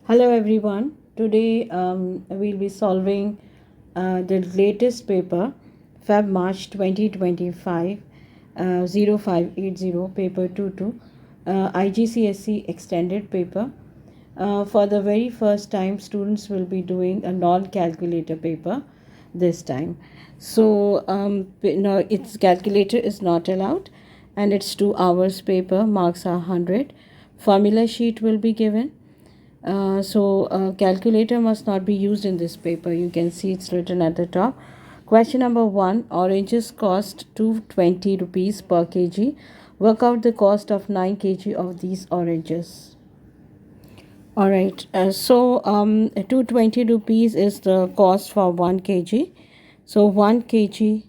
Hello everyone. Today we'll be solving the latest paper, Feb March 2025, 0580, paper 22, IGCSE extended paper. For the very first time, students will be doing a non-calculator paper this time. So no, its calculator is not allowed, and it's 2 hours paper. Marks are 100. Formula sheet will be given. Calculator must not be used in this paper. You can see it's written at the top. Question number 1. Oranges cost 220 rupees per kg. Work out the cost of 9 kg of these oranges. Alright, 220 rupees is the cost for 1 kg. So 1 kg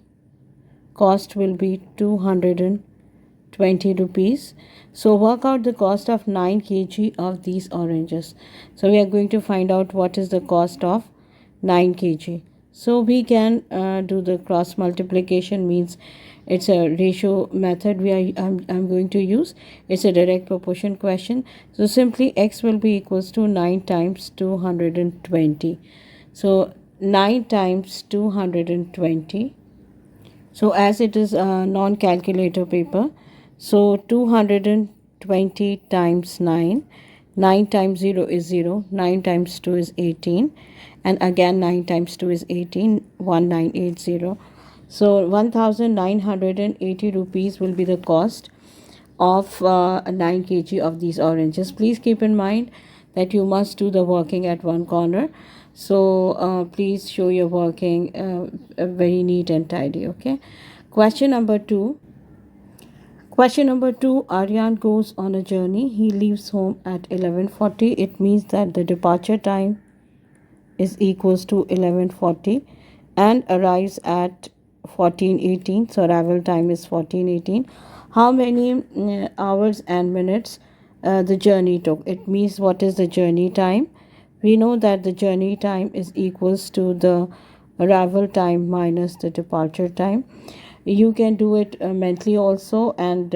cost will be 220 rupees. So work out the cost of 9 kg of these oranges. So we are going to find out what is the cost of 9 kg. So we can do the cross multiplication, means it's a ratio method I'm going to use. It's a direct proportion question. So simply x will be equals to 9 times 220. So 9 times 220. So as it is a non-calculator paper, so 220 times 9, 9 times 0 is 0, 9 times 2 is 18, and again 9 times 2 is 18, 1980. So 1980 rupees will be the cost of 9 kg of these oranges. Please keep in mind that you must do the working at one corner. So please show your working very neat and tidy. Okay. Question number 2. Question number 2. Aryan goes on a journey. He leaves home at 11:40. It means that the departure time is equals to 11:40 and arrives at 14:18. So arrival time is 14:18. How many hours and minutes the journey took? It means what is the journey time? We know that the journey time is equals to the arrival time minus the departure time. You can do it mentally also, and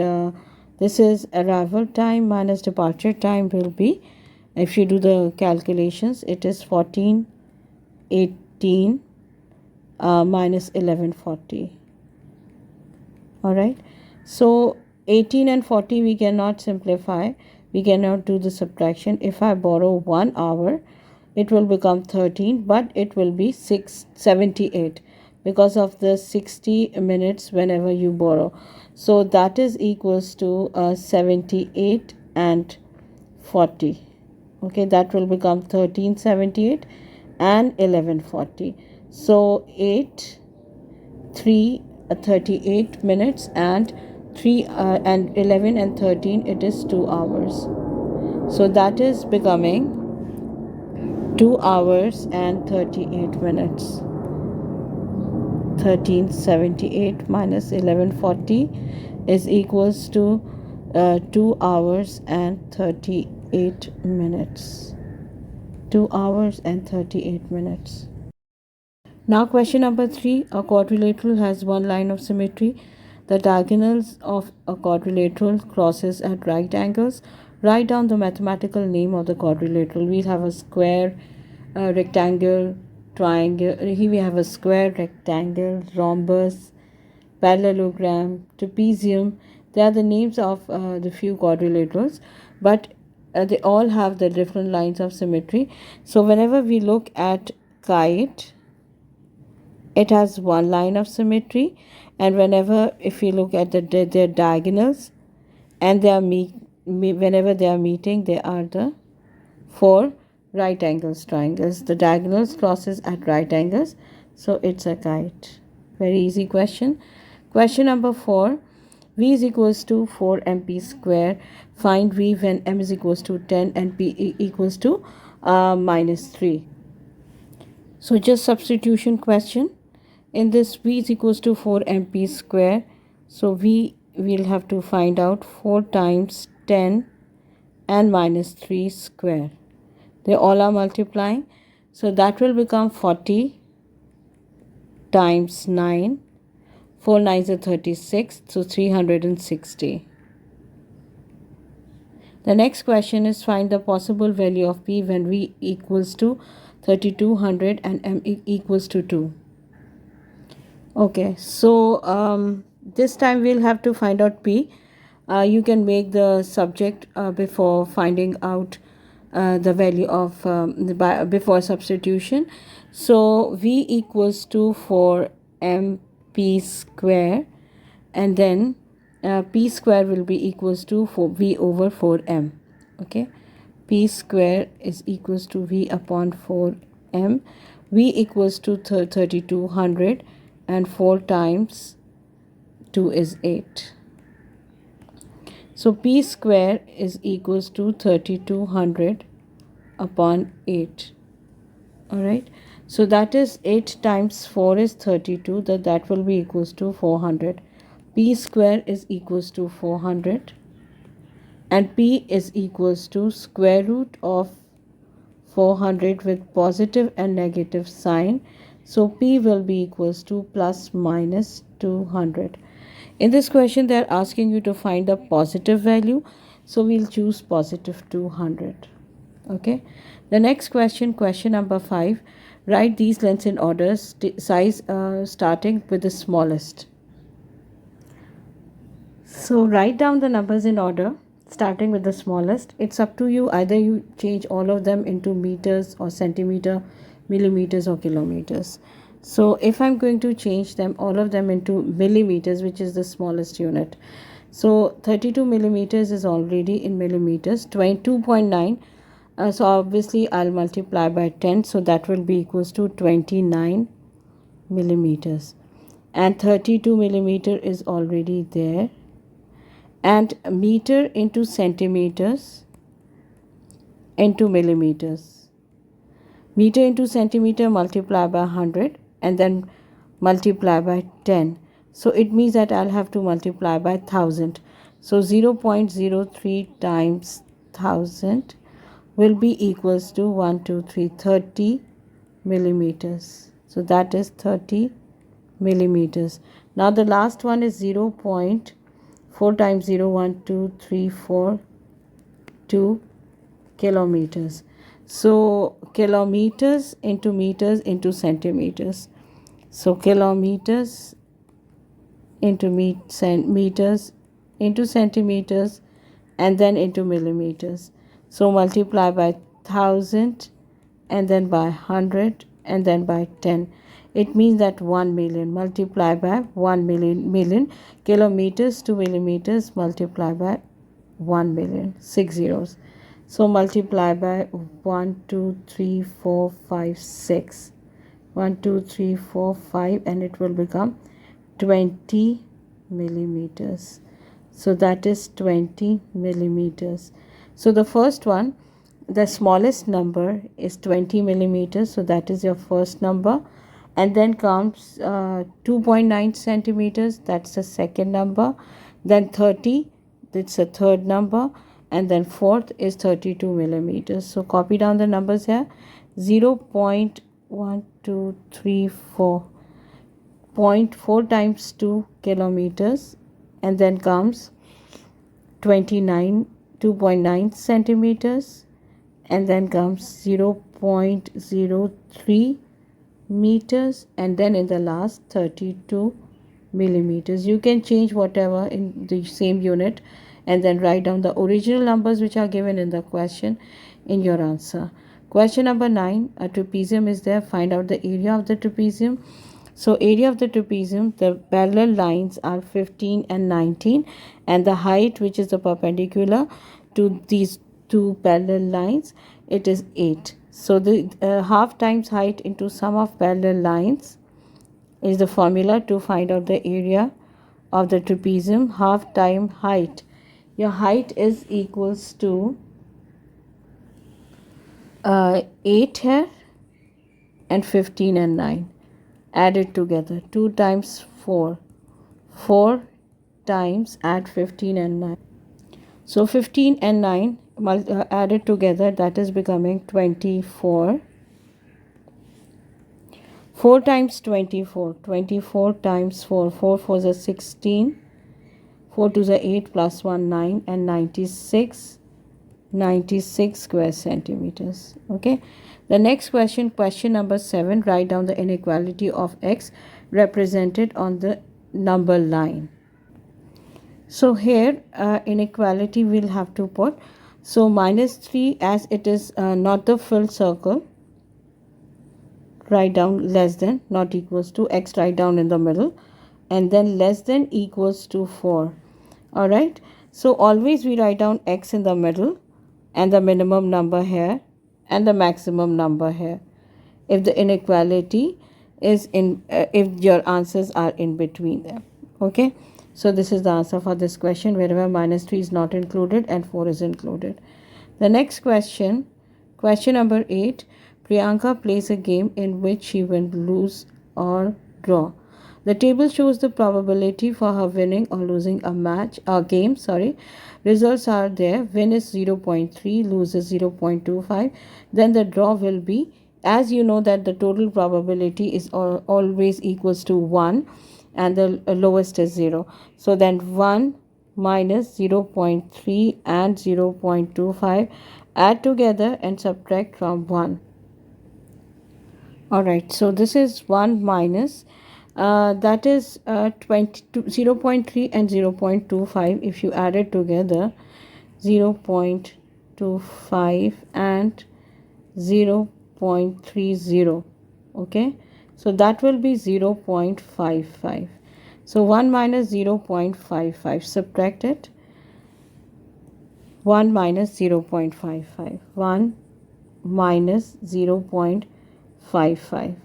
this is arrival time minus departure time will be, if you do the calculations, it is 14:18 minus 11:40. All right, so 18 and 40 we cannot simplify, we cannot do the subtraction. If I borrow 1 hour, it will become 13, but it will be 678 because of the 60 minutes whenever you borrow. So that is equals to 78 and 40. Okay, that will become 1378 and 1140. So 8 3 38 minutes, and 3 and 11 and 13, it is 2 hours. So that is becoming 2 hours and 38 minutes. 1378 minus 1140 is equals to 2 hours and 38 minutes. 2 hours and 38 minutes. Now question number 3. A quadrilateral has one line of symmetry. The diagonals of a quadrilateral crosses at right angles. Write down the mathematical name of the quadrilateral. We have a square, rectangle, triangle. Here we have a square, rectangle, rhombus, parallelogram, trapezium. They are the names of the few quadrilaterals, but they all have the different lines of symmetry. So whenever we look at kite, it has one line of symmetry, and whenever, if you look at their diagonals, and they are whenever they are meeting, they are the 4 right angles triangles. The diagonals crosses at right angles, so it's a kite. Very easy question. Question number 4. V is equals to 4 mp square. Find V when m is equals to 10 and p equals to minus 3. So just substitution question. In this, V is equals to 4 mp square. So V will have to find out 4 times 10 and minus 3 square. They all are multiplying. So that will become 40 times 9. 4 9s are 36. So 360. The next question is find the possible value of P when V equals to 3200 and M equals to 2. Okay, so this time we'll have to find out P. You can make the subject before finding out the value of before substitution. So V equals to 4MP square, and then P square will be equals to V over 4M. Okay, P square is equals to V upon 4M. V equals to 3200 and 4 times 2 is 8. So P square is equals to 3200 upon 8. Alright. So that is 8 times 4 is 32. That will be equals to 400. P square is equals to 400. And P is equals to square root of 400 with positive and negative sign. So P will be equals to plus minus 200. In this question, they are asking you to find the positive value. So we'll choose positive 200. Okay. The next question, question number 5. Write these lengths in order, size starting with the smallest. So write down the numbers in order, starting with the smallest. It's up to you. Either you change all of them into meters or centimeter, millimeters or kilometers. So if I'm going to change them, all of them into millimeters, which is the smallest unit. So 32 millimeters is already in millimeters. 22.9. So obviously I'll multiply by 10. So that will be equals to 29 millimeters. And 32 millimeter is already there. And meter into centimeters into millimeters. Meter into centimeter multiply by 100 and then multiply by 10. So it means that I'll have to multiply by 1000. So 0.03 times 1000 will be equals to 30 millimeters. So that is 30 millimeters. Now the last one is 0.4 times 0, 1, 2, 3, 4, 2 kilometers. So kilometers into meters into centimeters. So kilometers into meters into centimeters and then into millimeters. So multiply by 1000 and then by 100 and then by 10. It means that 1 million multiply by 1 million kilometers to millimeters multiply by 1 million, 6 zeros. So multiply by 1, 2, 3, 4, 5, 6. 1, 2, 3, 4, 5 and it will become 20 millimeters. So that is 20 millimeters. So the first one, the smallest number is 20 millimeters. So that is your first number. And then comes 2.9 centimeters. That's the second number. Then 30. That's the third number. And then fourth is 32 millimeters. So copy down the numbers here. 0.1234. 0.4 times 2 kilometers. And then comes 2.9 centimeters. And then comes 0.03 meters. And then in the last 32 millimeters. You can change whatever in the same unit and then write down the original numbers which are given in the question in your answer. Question number 9. A trapezium is there. Find out the area of the trapezium. So area of the trapezium, the parallel lines are 15 and 19 and the height, which is the perpendicular to these two parallel lines, it is 8. So the half times height into sum of parallel lines is the formula to find out the area of the trapezium. Half time height. Your height is equals to 8 here and 15 and 9. Add it together. 2 times 4. 4 times add 15 and 9. So 15 and 9 added together, that is becoming 24. 4 times 24. 24 times 4. 4 4 is 16. 4 2 is 8 plus 1 9 and 96 96 square centimeters. Okay. The next question, question number 7, write down the inequality of x represented on the number line. So here inequality we'll have to put, so minus 3, as it is not the full circle, write down less than, not equals to, x write down in the middle, and then less than equals to 4. All right, so always we write down x in the middle and the minimum number here and the maximum number here if the inequality is in if your answers are in between them. Okay, so this is the answer for this question, wherever minus 3 is not included and 4 is included. The next question, question number 8, Priyanka plays a game in which she will lose or draw. The table shows the probability for her winning or losing a game. Results are there. Win is 0.3, lose is 0.25. Then the draw will be, as you know that the total probability is always equals to 1 and the lowest is 0. So then 1 minus 0.3 and 0.25, add together and subtract from 1. Alright, so this is 1 minus that is 0.3 and 0.25. If you add it together, 0.25 and 0.30. Okay, so that will be 0.55. So 1 minus 0.55, subtract it. 1 minus 0.55, 1 minus 0.55.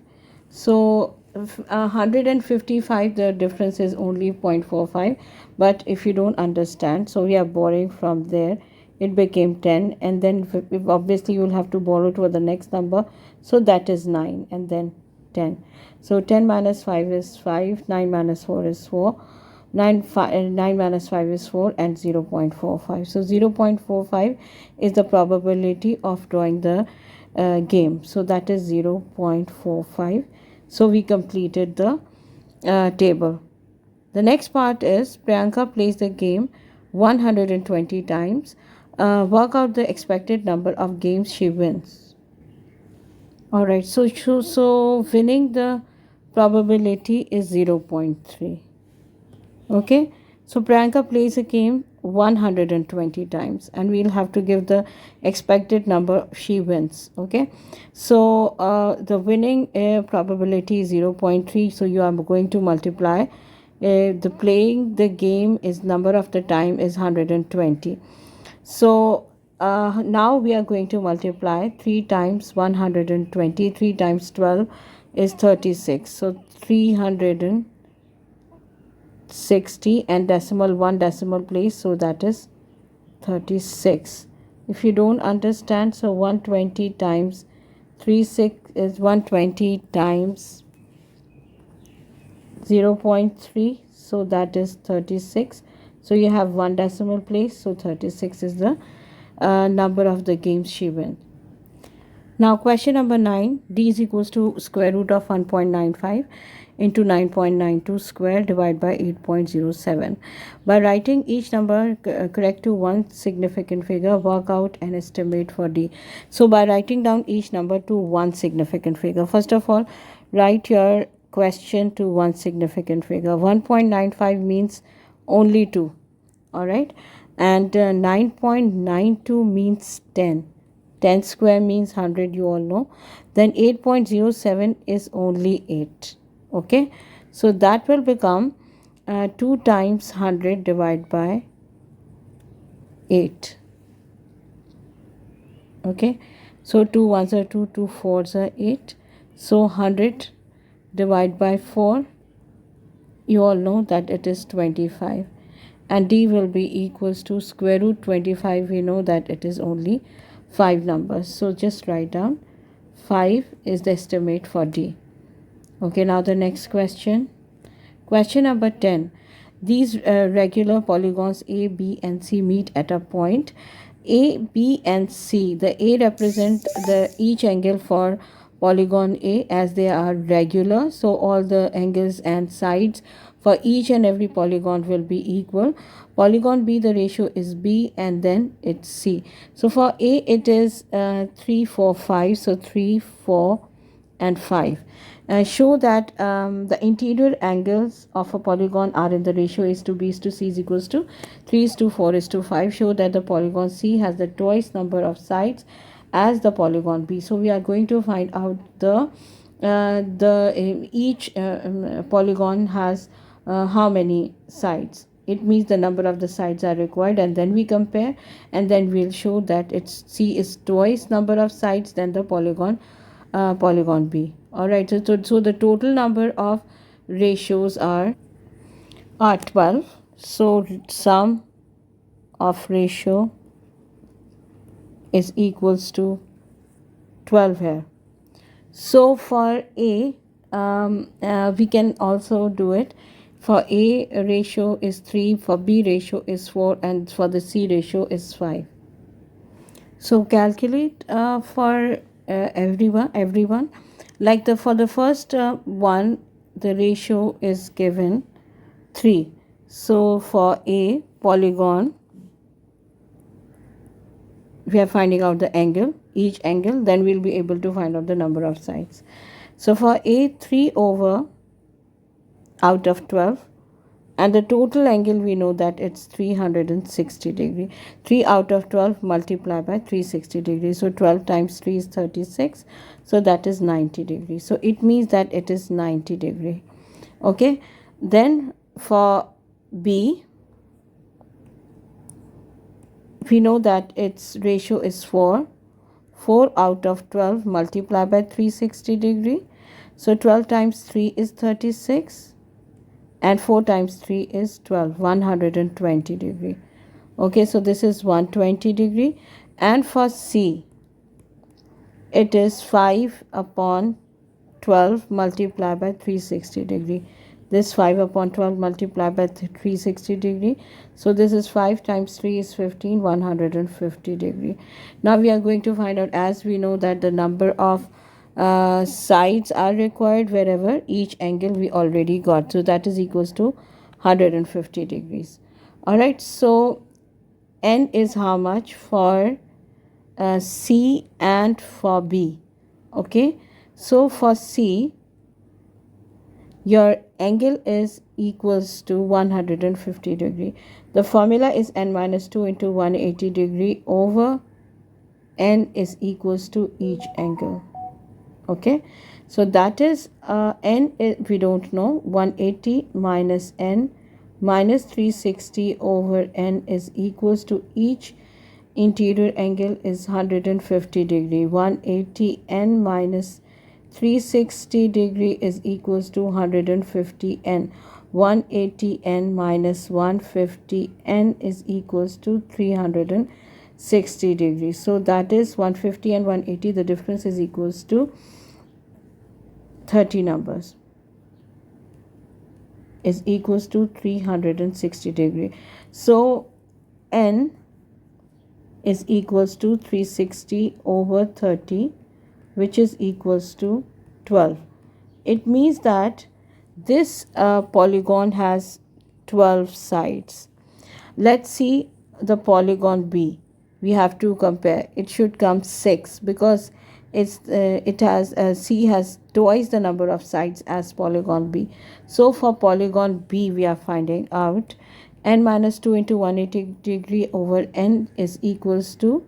So 155, the difference is only 0.45, but if you don't understand, so we are borrowing from there, it became 10, and then if obviously you will have to borrow to the next number, so that is 9 and then 10. So 10 minus 5 is 5, 9 minus 4 is 4, 9 minus 5 is 4, and 0.45. So 0.45 is the probability of drawing the game, so that is 0.45. So we completed the table. The next part is Priyanka plays the game 120 times. Work out the expected number of games she wins. Alright, so winning the probability is 0.3. Okay, so Priyanka plays a game 120 times and we'll have to give the expected number she wins. Okay, so the winning probability is 0.3, so you are going to multiply the playing the game is number of the time is 120. So now we are going to multiply 3 times 120, 3 times 12 is 36, so 360 and decimal 1 decimal place, so that is 36. If you don't understand, so 120 times 36 is 120 times 0.3, so that is 36. So you have 1 decimal place, so 36 is the number of the games she wins. Now question number 9, d is equals to square root of 1.95 into 9.92 square divided by 8.07. By writing each number correct to one significant figure, work out an estimate for d. So by writing down each number to one significant figure, first of all, write your question to one significant figure. 1.95 means only 2. All right, and 9.92 means 10. 10 square means 100, you all know. Then 8.07 is only 8. Okay, so that will become 2 times 100 divided by 8. Okay, so 2 ones are 2, 2 fours are 8. So 100 divided by 4, you all know that it is 25. And d will be equals to square root 25. We know that it is only 5 numbers. So just write down 5 is the estimate for d. Okay, now the next question. Question number 10. These regular polygons A, B and C meet at a point. A, B and C. The A represent the each angle for polygon A as they are regular. So all the angles and sides for each and every polygon will be equal. Polygon B, the ratio is B, and then it's C. So for A it is 3 4 5, so 3 4 and 5. Show that the interior angles of a polygon are in the ratio is to B is to C is equals to 3 is to 4 is to 5. Show that the polygon C has the twice number of sides as the polygon B. So we are going to find out each polygon has how many sides. It means the number of the sides are required, and then we compare, and then we'll show that it's C is twice number of sides than the polygon B. All right, so the total number of ratios are 12. So sum of ratio is equals to 12 here. So for A, we can also do it. For A ratio is 3, for B ratio is 4, and for the C ratio is 5. So calculate for everyone. Like for the first one, the ratio is given 3. So for A polygon, we are finding out the angle, each angle, then we'll be able to find out the number of sides. So for A, 3 over out of 12, and the total angle we know that it's 360 degree. 3 out of 12 multiplied by 360 degrees. So 12 times 3 is 36. So that is 90 degrees. So it means that it is 90 degree. Okay. Then for B, we know that its ratio is 4. 4 out of 12 multiplied by 360 degree. So 12 times 3 is 36. And 4 times 3 is 12, 120 degree. Okay, so this is 120 degree. And for C, it is 5 upon 12 multiplied by 360 degree. This 5 upon 12 multiplied by 360 degree. So this is 5 times 3 is 15, 150 degree. Now we are going to find out, as we know that the number of sides are required wherever each angle we already got, so that is equals to 150 degrees. All right, so N is how much for C and for B. Okay, so for C, your angle is equals to 150 degree. The formula is N minus 2 into 180 degree over N is equals to each angle. Okay, so that is N we don't know. 180 minus N minus 360 over N is equals to each interior angle is 150 degree. 180 N minus 360 degree is equals to 150 N. 180 N minus 150 N is equals to 360 degrees. So that is 150 and 180. The difference is equals to 30 numbers is equals to 360 degree. So N is equals to 360 over 30, which is equals to 12. It means that this polygon has 12 sides. Let's see the polygon B. We have to compare. It should come 6 because C has twice the number of sides as polygon B. So for polygon B, we are finding out N minus 2 into 180 degree over N is equals to,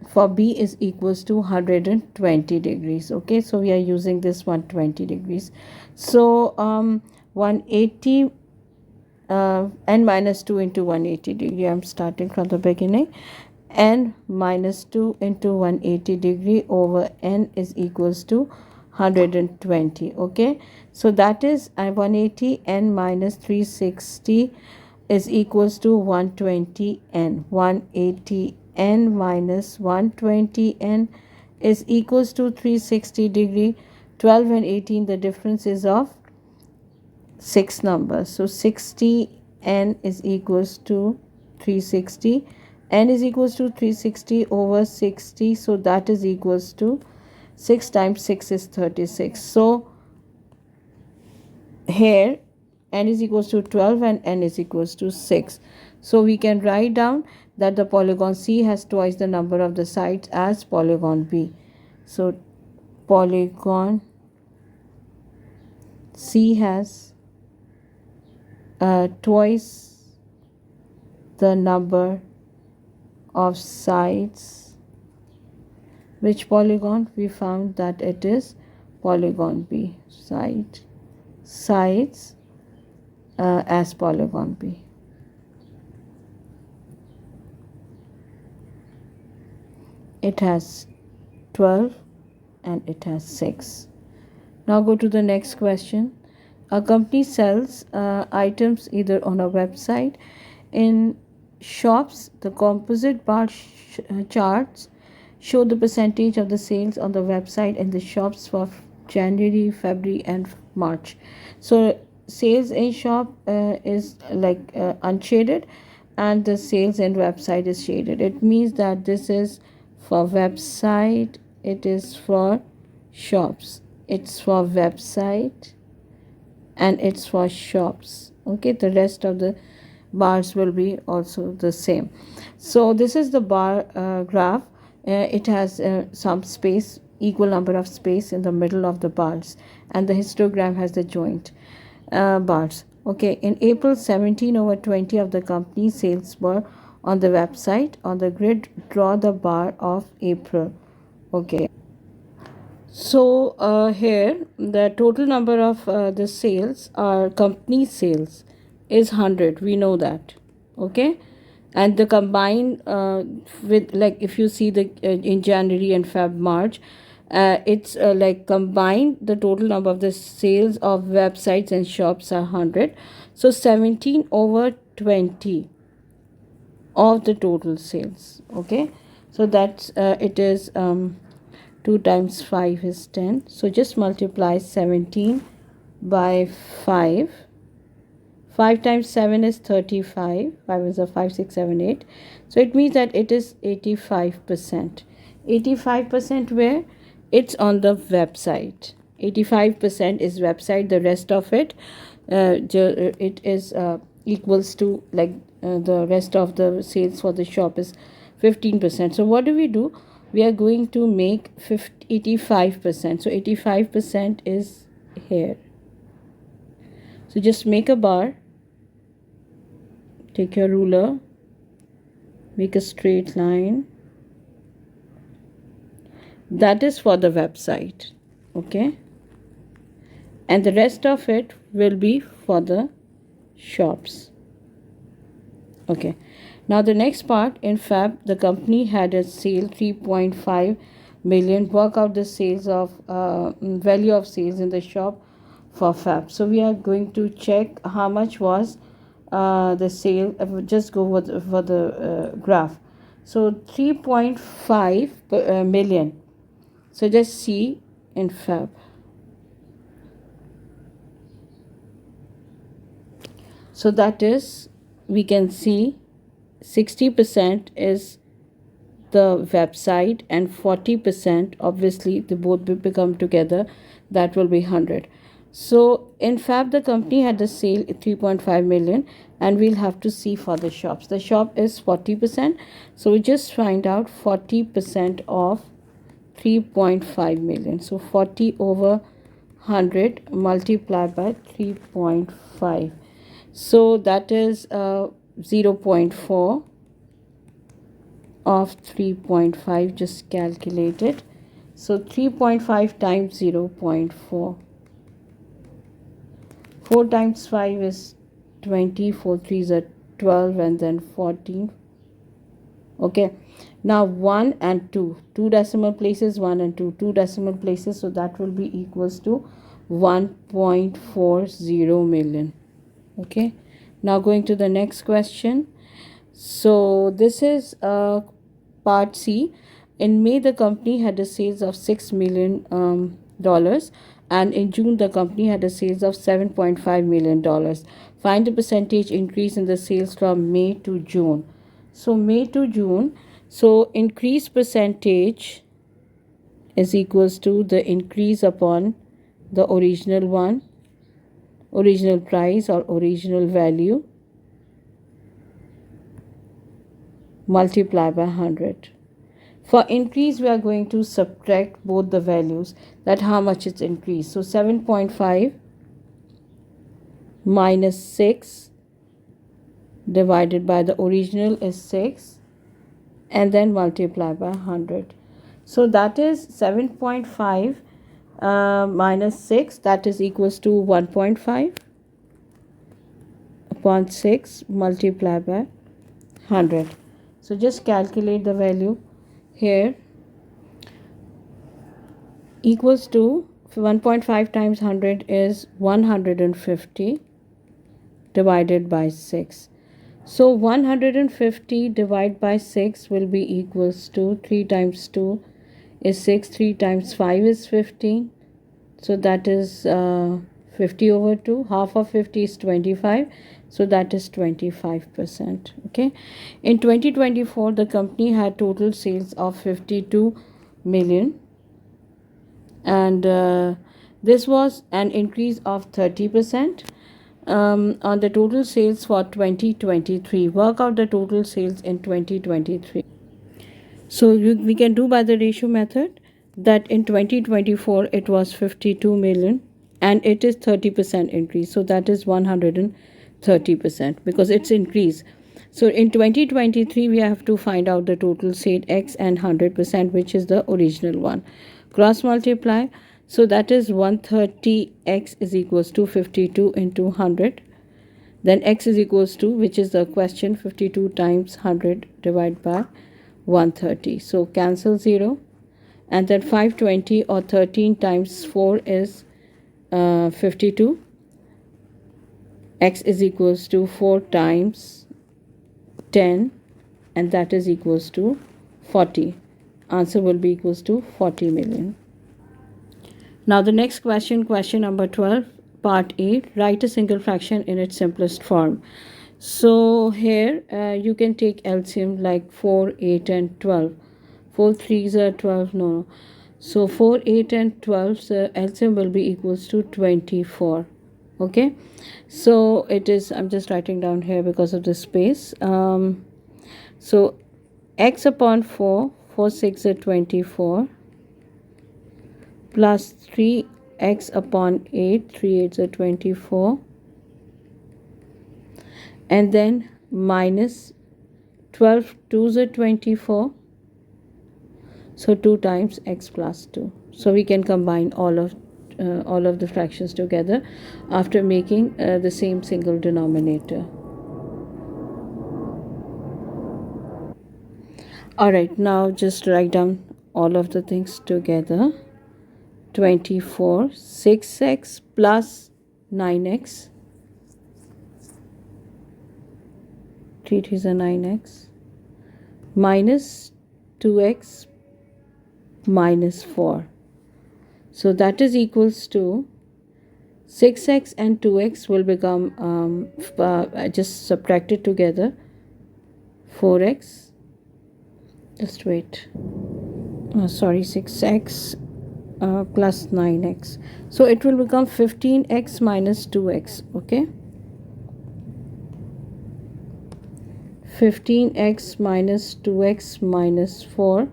for B is equals to 120 degrees. Okay, so we are using this 120 degrees. So 180 N minus 2 into 180 degree. I'm starting from the beginning. N minus 2 into 180 degree over N is equals to 120. Okay, so that is 180 N minus 360 is equals to 120 N. 180 N minus 120 N is equals to 360 degree. 12 and 18, the difference is of 6 numbers. So 60 N is equals to 360. N is equals to 360 over 60. So that is equals to 6 times 6 is 36. So here n is equals to 12 and n is equals to 6. So we can write down that the polygon C has twice the number of the sides as polygon B. So polygon C has twice the number of sides. Which polygon? We found that it is polygon B. Sides as polygon B. It has 12 and it has 6. Now go to the next question. A company sells items either on a website, in shops. The composite bar charts show the percentage of the sales on the website and the shops for January, February and March. So sales in shop is like unshaded, and the sales in website is shaded. It means that this is for website, it is for shops. It's for website and it's for shops. Okay, the rest of the bars will be also the same. So this is the bar graph. It has some space, equal number of space in the middle of the bars, and the histogram has the joint bars. Okay, in April, 17/20 of the company's sales were on the website. On the grid, draw the bar of April. Okay, so here the total number of the sales, our company sales, is 100. We know that. Okay, and the combined with, like, if you see the in January and March, it's like combined the total number of the sales of websites and shops are 100. So 17/20 of the total sales. Okay, so that's it is 2 times 5 is 10. So just multiply 17 by 5. 5 times 7 is 35. 5 is a 5, 6, 7, 8. So it means that it is 85%. 85% where? It's on the website. 85% is website. The rest of it, it is equals to, like, the rest of the sales for the shop is 15%. So what do? We are going to make 85%. So 85% is here. So just make a bar. Take your ruler, make a straight line. That is for the website. Okay, and the rest of it will be for the shops. Okay, now the next part, in Feb, the company had a sale 3.5 million. Work out the sales of value of sales in the shop for Feb. So we are going to check how much was the sale. Just go for the graph. So 3.5 million. So just see in Feb. So that is, we can see 60% is the website and 40%, obviously the both will become together, that will be 100. So in Feb, the company had a sale 3.5 million, and we'll have to see for the shops. The shop is 40%. So we just find out 40% of 3.5 million. So 40 over 100 multiplied by 3.5. So that is 0.4 of 3.5. Just calculate it. So 3.5 times 0.4. 4 times 5 is 20. 4 3s are 12, and then 14. Okay, now 1 and 2. 2 decimal places, 1 and 2. 2 decimal places, so that will be equals to 1.40 million. Okay, now going to the next question. So this is part C. In May, the company had a sales of $6 million, and in June, the company had a sales of $7.5 million. Find the percentage increase in the sales from May to June. So May to June, so increase percentage is equals to the increase upon the original one, original price or original value, multiply by 100. For increase, we are going to subtract both the values, that how much it's increased. So 7.5 minus 6 divided by the original is 6, and then multiply by 100. So that is 7.5 minus 6, that is equals to 1.5 upon 6 multiply by 100. So just calculate the value here. Equals to 1.5 times 100 is 150 divided by 6. So 150 divided by 6 will be equals to 3 times 2 is 6, 3 times 5 is 15. So that is 50 over 2. Half of 50 is 25. So that is 25%. Okay. In 2024, the company had total sales of 52 million. And this was an increase of 30% on the total sales for 2023. Work out the total sales in 2023. So we can do by the ratio method that in 2024 it was 52 million and it is 30% increase. So that is 130% because it's increase. So in 2023 we have to find out the total sale X and 100%, which is the original one. Cross multiply. So that is 130x is equals to 52 into 100. Then x is equals to, which is the question, 52 times 100 divided by 130. So cancel 0. And then 520 or 13 times 4 is 52. X is equals to 4 times 10, and that is equals to 40. Answer will be equals to 40 million. Now the next question, question number 12, part 8, write a single fraction in its simplest form. So here you can take LCM like 4, 8 and 12. 4 3s are 12, no. So 4, 8 and 12, so LCM will be equals to 24. Okay. So it is, I'm just writing down here because of the space. So x upon 4, 4 6 are 24, plus 3x upon 8, 3 8 are 24, and then minus 12 2s are 24, so 2 times x plus 2. So we can combine all of the fractions together after making the same single denominator. Alright, now just write down all of the things together. 24, 6x plus 9x, 3 3s are 9x, minus 2x minus 4. So that is equals to 6x and 2x will become just subtracted together, 4x, just wait, sorry, 6x plus 9x. So it will become 15x minus 2x. Okay, 15x minus 2x minus 4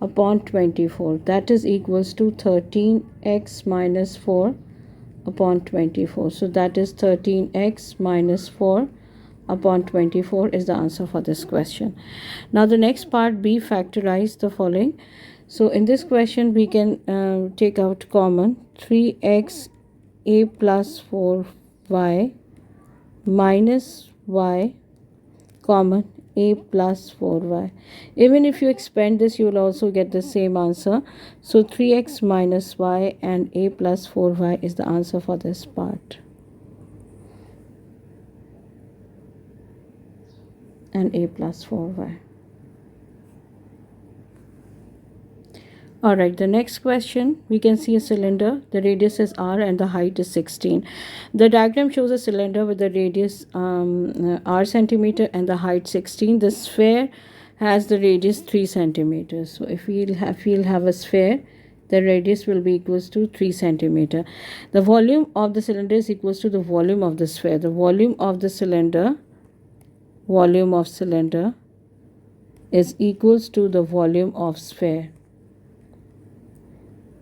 upon 24. That is equals to 13x minus 4 upon 24. So that is 13x minus 4 upon 24 is the answer for this question. Now the next part, B, factorize the following. So in this question we can take out common 3x a plus 4y minus y common a plus 4y. Even if you expand this, you will also get the same answer. So 3x minus y and a plus 4y is the answer for this part. And a plus 4y. Alright, the next question, we can see a cylinder. The radius is r and the height is 16. The diagram shows a cylinder with the radius r centimeter and the height 16. The sphere has the radius 3 centimeters. So if we'll have a sphere the radius will be equals to 3 centimeter. The volume of the cylinder is equals to the volume of the sphere. The volume of the cylinder is equals to the volume of sphere.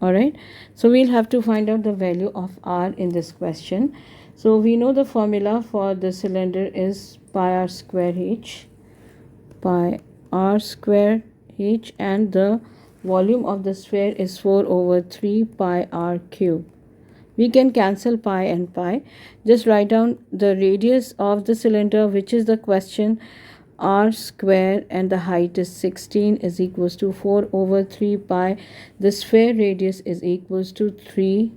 Alright, so we'll have to find out the value of R in this question. So we know the formula for the cylinder is pi r square h, and the volume of the sphere is 4 over 3 pi r cube. We can cancel pi and pi. Just write down the radius of the cylinder, which is the question, r square, and the height is 16, is equals to 4 over 3 pi. The sphere radius is equals to 3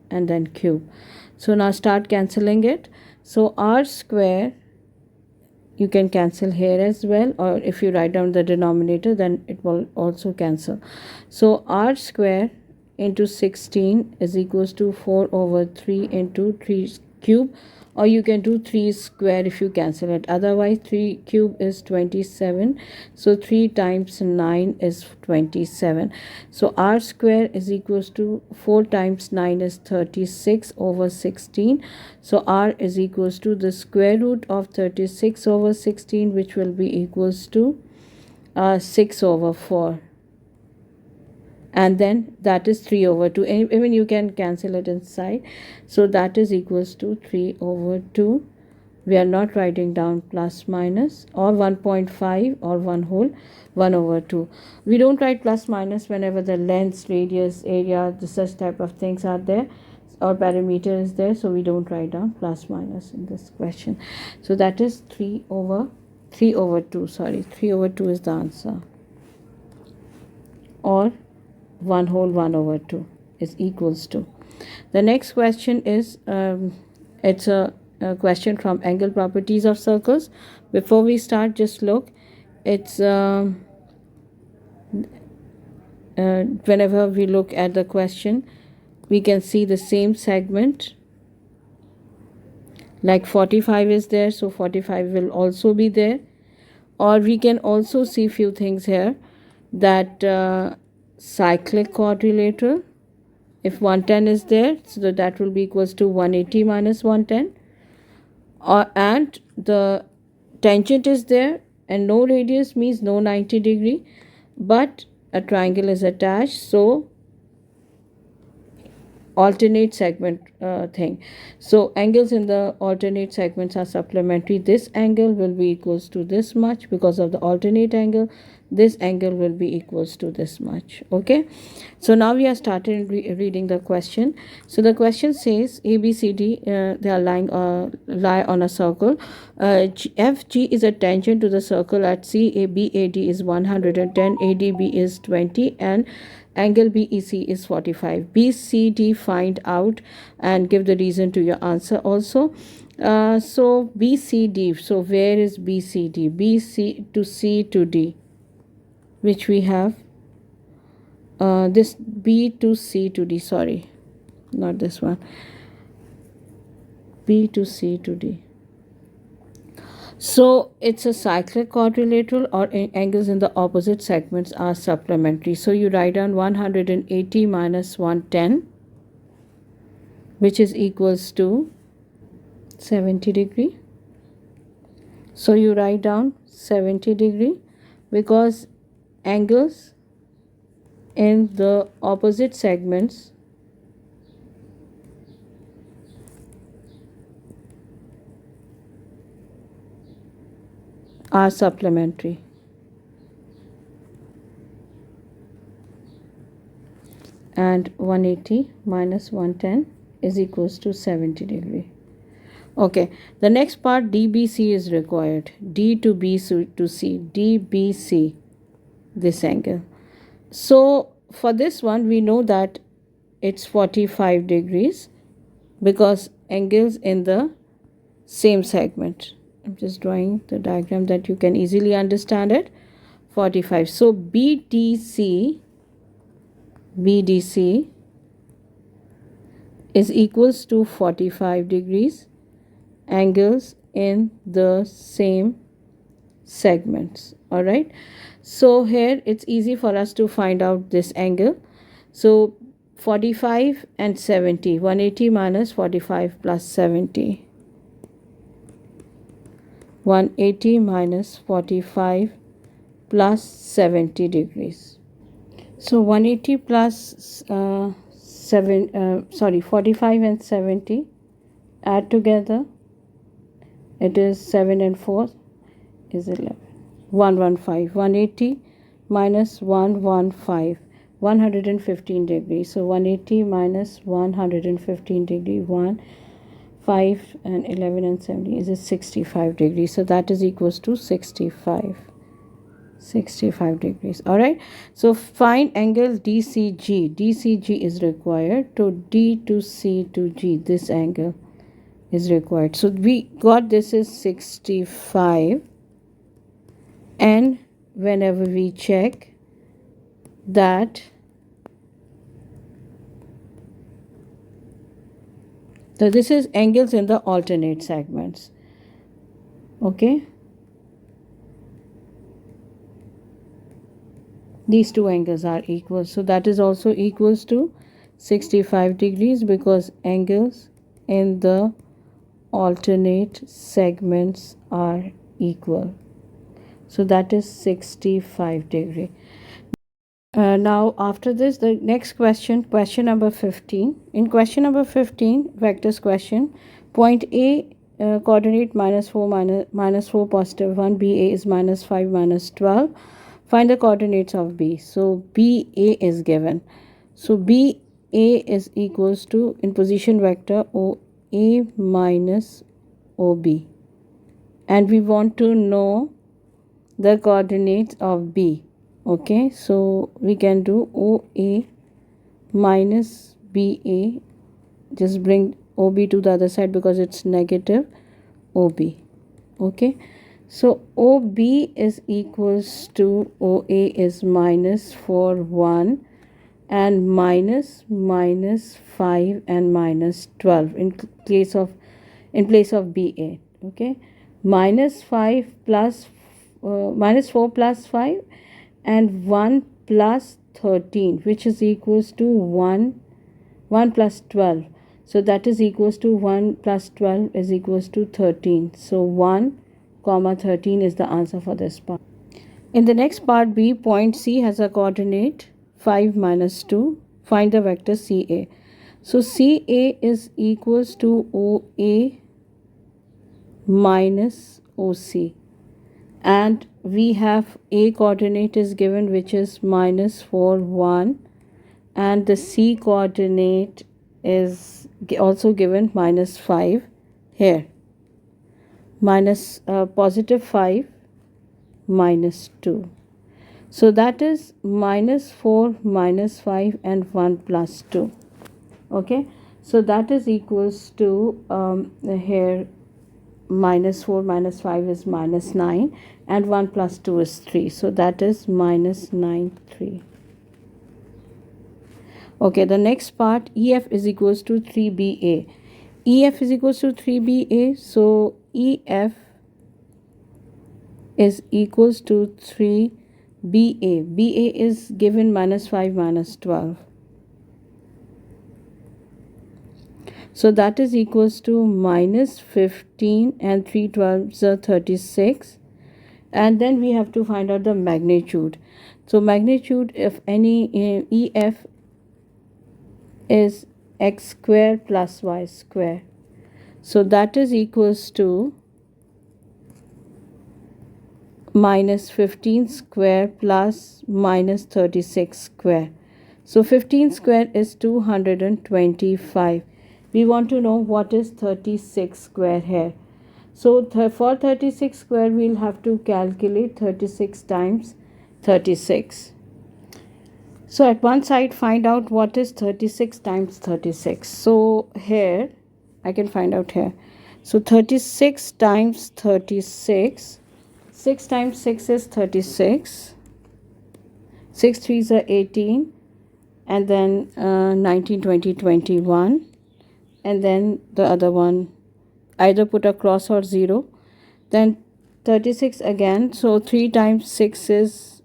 and then cube. So now start cancelling it. So r square, you can cancel here as well, or if you write down the denominator then it will also cancel. So r square into 16 is equals to 4 over 3 into 3 cube, or you can do 3 square if you cancel it. Otherwise 3 cube is 27, so 3 times 9 is 27. So r square is equals to 4 times 9 is 36 over 16. So r is equals to the square root of 36 over 16, which will be equals to 6 over 4. And then that is 3 over 2. Even you can cancel it inside. So that is equals to 3 over 2. We are not writing down plus minus, or 1.5 or 1 whole, 1 over 2. We don't write plus minus whenever the length, radius, area, such type of things are there, or parameter is there. So we don't write down plus minus in this question. So that is 3 over 2. Sorry, 3 over 2 is the answer. Or 1 whole 1 over 2 is equals to. The next question is, it's a question from angle properties of circles. Before we start, just look. It's whenever we look at the question, we can see the same segment. Like 45 is there, so 45 will also be there. Or we can also see few things here, that cyclic quadrilateral, if 110 is there, so that will be equals to 180 minus 110, and the tangent is there, and no radius means no 90 degree, but a triangle is attached, so alternate segment thing. So angles in the alternate segments are supplementary. This angle will be equals to this much because of the alternate angle. This angle will be equals to this much. Okay, so now we are started reading the question. So the question says ABCD, they are lie on a circle. FG is a tangent to the circle at CABAD is 110, ADB is 20, and angle BEC is 45. BCD find out and give the reason to your answer also. So BCD, so where is BCD? BC to C to D, which we have this B to C to D, sorry, not this one, B to C to D. So it's a cyclic quadrilateral, or angles in the opposite segments are supplementary. So you write down 180 minus 110, which is equals to 70 degree. So you write down 70 degree because angles in the opposite segments are supplementary. And 180 minus 110 is equals to 70 degree. Okay, the next part, DBC is required. D to B to C, DBC, this angle. So for this one, we know that it's 45 degrees because angles in the same segment. I'm just drawing the diagram that you can easily understand it. 45. So BDC is equals to 45 degrees, angles in the same segments. All right. So here it's easy for us to find out this angle. So 45 and 70, 180 minus 45 plus 70. 180 minus 45 plus 70 degrees. So 180 plus 45 and 70 add together, it is 7 and 4 is 11. 115. 180 minus 115, 115 degrees. So 180 minus 115 degree, 1, 5 and 11 and 70 is 65 degrees. So that is equals to 65 degrees. All right, so find angle DCG. DCG is required. To D to C to G, this angle is required. So we got this is 65, and whenever we check that, so this is angles in the alternate segments. Okay, these two angles are equal, so that is also equals to 65 degrees, because angles in the alternate segments are equal. So that is 65 degree. Now after this, the next question, question number 15. In question number 15, vectors question, point A coordinate minus 4 positive 1, BA is minus 5 minus 12. Find the coordinates of B. So BA is given. So BA is equals to, in position vector, OA minus OB. And we want to know the coordinates of B. Okay, so we can do OA minus BA. Just bring OB to the other side because it's negative OB. Okay, so OB is equals to OA is minus 4, 1 and minus 5 and minus 12 in place of BA. Okay, minus 5 plus minus 4 plus 5 and 1 plus 13, which is equals to 1 plus 12. So that is equals to 1 plus 12 is equals to 13. So 1 comma 13 is the answer for this part. In the next part B, point C has a coordinate 5 minus 2. Find the vector CA. So CA is equals to OA minus OC. And we have A coordinate is given, which is minus 4, 1. And the C coordinate is also given, minus 5 here. Minus positive 5 minus 2. So that is minus 4 minus 5 and 1 plus 2. Okay, so that is equals to here minus 4 minus 5 is minus 9 and 1 plus 2 is 3. So that is minus 9, 3. Okay, the next part, EF is equals to 3BA. EF is equals to 3BA. So EF is equals to 3BA. BA is given minus 5 minus 12. So that is equals to minus 15 and 3 12s are 36. And then we have to find out the magnitude. So magnitude of any EF is x square plus y square. So that is equals to minus 15 square plus minus 36 square. So 15 square is 225. We want to know what is 36 square here. So for 36 square, we'll have to calculate 36 times 36. So at one side, find out what is 36 times 36. So here, I can find out here. So 36 times 36. 6 times 6 is 36. 6 3s are 18. And then 19, 20, 21. And then the other one, either put a cross or 0. Then 36 again. So 3 times 6 is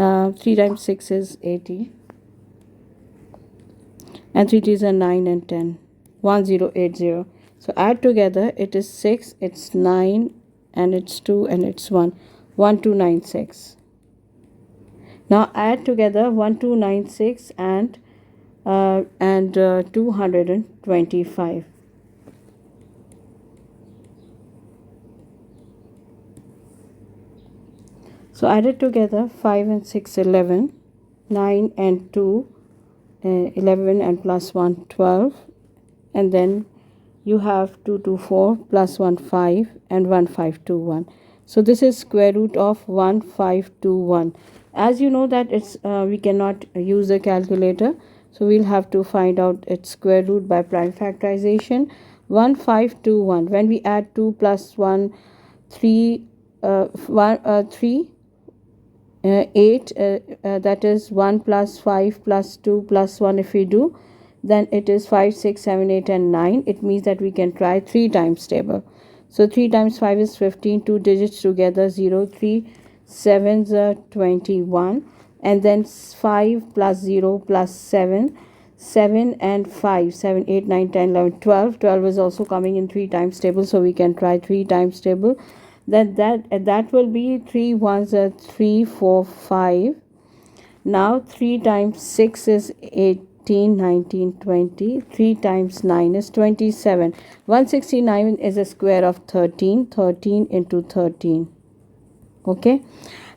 3 times 6 is 80. And 3 3s are 9 and 10. 1080. So add together, it is 6, it's 9, and it's 2, and it's 1. 1296. Now add together 1296 and 225. So added together 5 and 6 11, 9 and 2 11, and plus 1 12, and then you have 2 2 4 plus 1 5 and 1 5 2 1. So this is square root of 1521. As you know that it's we cannot use a calculator, so we'll have to find out its square root by prime factorization. 1521, when we add 2 plus 1 3 3 8, that is 1 plus 5 plus 2 plus 1. If we do, then it is 5 6 7 8 and 9. It means that we can try 3 times table. So 3 times 5 is 15, 2 digits together 0, 3 7s are 21, and then 5 plus 0 plus 7, 7 and 5, 7 8 9 10 11 12. 12 is also coming in 3 times table, so we can try 3 times table. Then that will be 3 ones are 3 4 5. Now 3 times 6 is 18 19 20. 3 times 9 is 27. 169 is a square of 13. 13 into 13. Okay,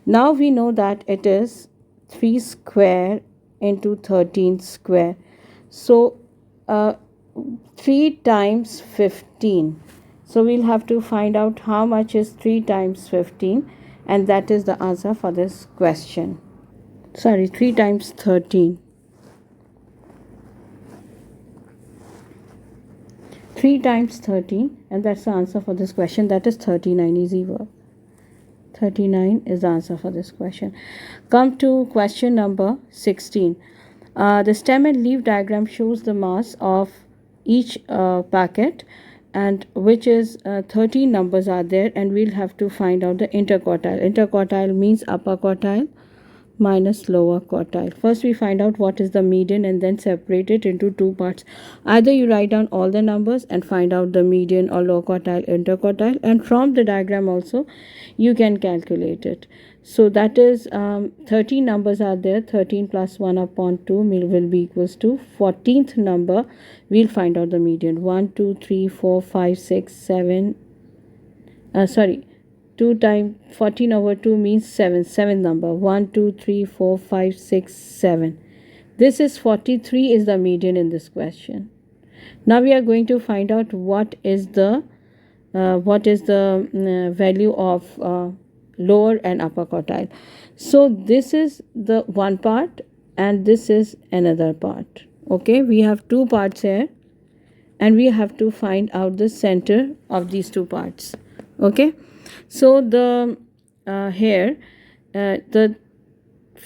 now we know that it is 3 square into 13 square. So 3 times 15. So we'll have to find out how much is 3 times 15, and that is the answer for this question. Sorry, 3 times 13. 3 times 13, and that's the answer for this question. That is 39. Easy work. 39 is the answer for this question. Come to question number 16. The stem and leaf diagram shows the mass of each packet, and which is 13 numbers are there, and we'll have to find out the interquartile. Interquartile means upper quartile minus lower quartile. First we find out what is the median and then separate it into two parts. Either you write down all the numbers and find out the median or lower quartile, interquartile, and from the diagram also you can calculate it. So that is 13 numbers are there. 13 plus 1 upon 2 will be equals to 14th number. We'll find out the median. 1 2 3 4 5 6 7 2 times 14 over 2 means 7. 7 number. 1 2 3 4 5 6 7. This is 43 is the median in this question. Now we are going to find out what is the value of lower and upper quartile. So this is the one part and this is another part. Okay, we have two parts here and we have to find out the center of these two parts. Okay, so the the